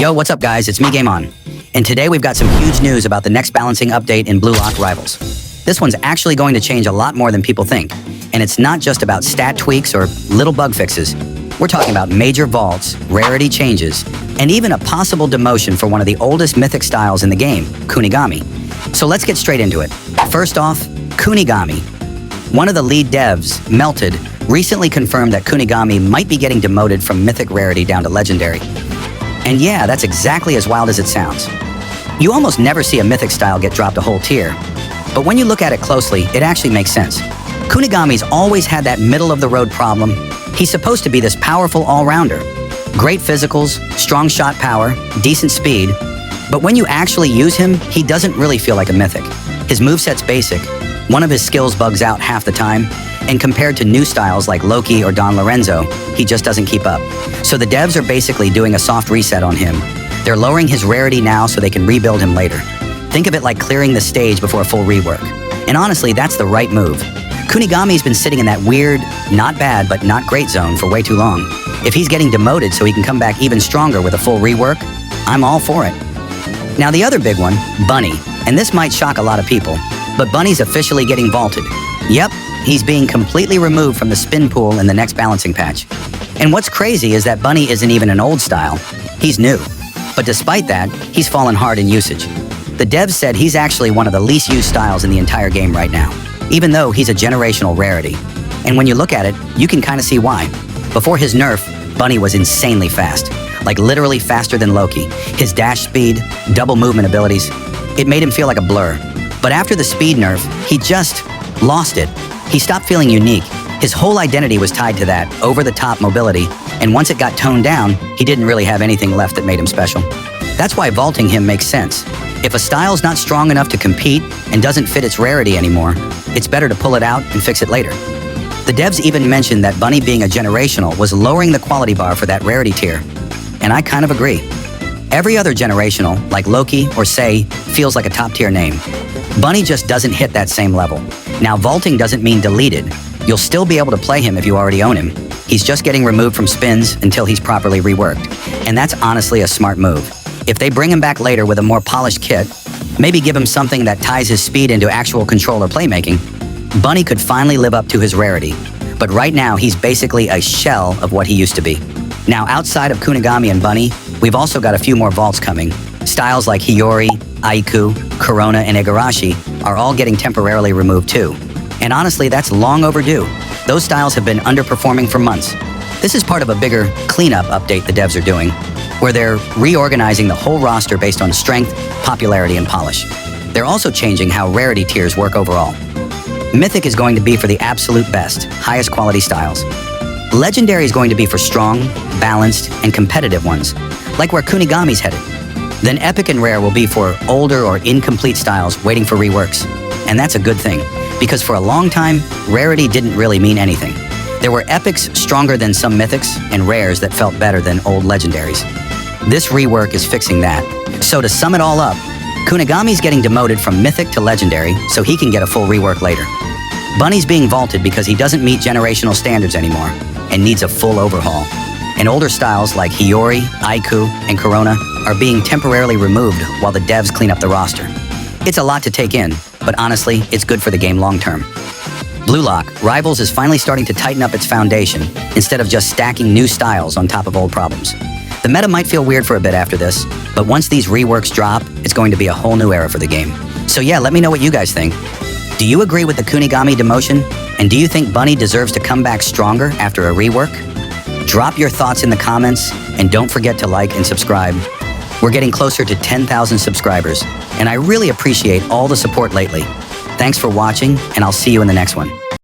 Yo, what's up guys? It's me, GameOn. And today we've got some huge news about the next balancing update in Bluelock Rivals. This one's actually going to change a lot more than people think. And it's not just about stat tweaks or little bug fixes. We're talking about major vaults, rarity changes, and even a possible demotion for one of the oldest mythic styles in the game, Kunigami. So let's get straight into it. First off, Kunigami. One of the lead devs, Melted, recently confirmed that Kunigami might be getting demoted from mythic rarity down to legendary. And yeah, that's exactly as wild as it sounds. You almost never see a mythic style get dropped a whole tier. But when you look at it closely, it actually makes sense. Kunigami's always had that middle-of-the-road problem. He's supposed to be this powerful all-rounder. Great physicals, strong shot power, decent speed. But when you actually use him, he doesn't really feel like a mythic. His moveset's basic. One of his skills bugs out half the time. And compared to new styles like Loki or Don Lorenzo, he just doesn't keep up. So the devs are basically doing a soft reset on him. They're lowering his rarity now so they can rebuild him later. Think of it like clearing the stage before a full rework. And honestly, that's the right move. Kunigami's been sitting in that weird, not bad but not great zone for way too long. If he's getting demoted so he can come back even stronger with a full rework, I'm all for it. Now the other big one, Bunny. And this might shock a lot of people, but Bunny's officially getting vaulted. Yep, he's being completely removed from the spin pool in the next balancing patch. And what's crazy is that Bunny isn't even an old style. He's new. But despite that, he's fallen hard in usage. The devs said he's actually one of the least used styles in the entire game right now, even though he's a generational rarity. And when you look at it, you can kind of see why. Before his nerf, Bunny was insanely fast, like literally faster than Loki. His dash speed, double movement abilities, it made him feel like a blur. But after the speed nerf, he just lost it. He stopped feeling unique. His whole identity was tied to that over-the-top mobility, and once it got toned down, he didn't really have anything left that made him special. That's why vaulting him makes sense. If a style's not strong enough to compete and doesn't fit its rarity anymore, it's better to pull it out and fix it later. The devs even mentioned that Bunny being a generational was lowering the quality bar for that rarity tier, and I kind of agree. Every other generational, like Loki or Say, feels like a top-tier name. Bunny just doesn't hit that same level. Now, vaulting doesn't mean deleted. You'll still be able to play him if you already own him. He's just getting removed from spins until he's properly reworked. And that's honestly a smart move. If they bring him back later with a more polished kit, maybe give him something that ties his speed into actual controller playmaking, Bunny could finally live up to his rarity. But right now, he's basically a shell of what he used to be. Now, outside of Kunigami and Bunny, we've also got a few more vaults coming. Styles like Hiyori, Aiku, Corona, and Igarashi are all getting temporarily removed too. And honestly, that's long overdue. Those styles have been underperforming for months. This is part of a bigger cleanup update the devs are doing, where they're reorganizing the whole roster based on strength, popularity, and polish. They're also changing how rarity tiers work overall. Mythic is going to be for the absolute best, highest quality styles. Legendary is going to be for strong, balanced, and competitive ones, like where Kunigami's headed. Then Epic and Rare will be for older or incomplete styles waiting for reworks. And that's a good thing, because for a long time, rarity didn't really mean anything. There were epics stronger than some mythics and rares that felt better than old legendaries. This rework is fixing that. So to sum it all up, Kunigami's getting demoted from mythic to legendary so he can get a full rework later. Bunny's being vaulted because he doesn't meet generational standards anymore and needs a full overhaul. And older styles like Hiyori, Aiku, and Corona are being temporarily removed while the devs clean up the roster. It's a lot to take in, but honestly, it's good for the game long term. Bluelock, Rivals is finally starting to tighten up its foundation instead of just stacking new styles on top of old problems. The meta might feel weird for a bit after this, but once these reworks drop, it's going to be a whole new era for the game. So yeah, let me know what you guys think. Do you agree with the Kunigami demotion? And do you think Bunny deserves to come back stronger after a rework? Drop your thoughts in the comments, and don't forget to like and subscribe. We're getting closer to 10,000 subscribers, and I really appreciate all the support lately. Thanks for watching, and I'll see you in the next one.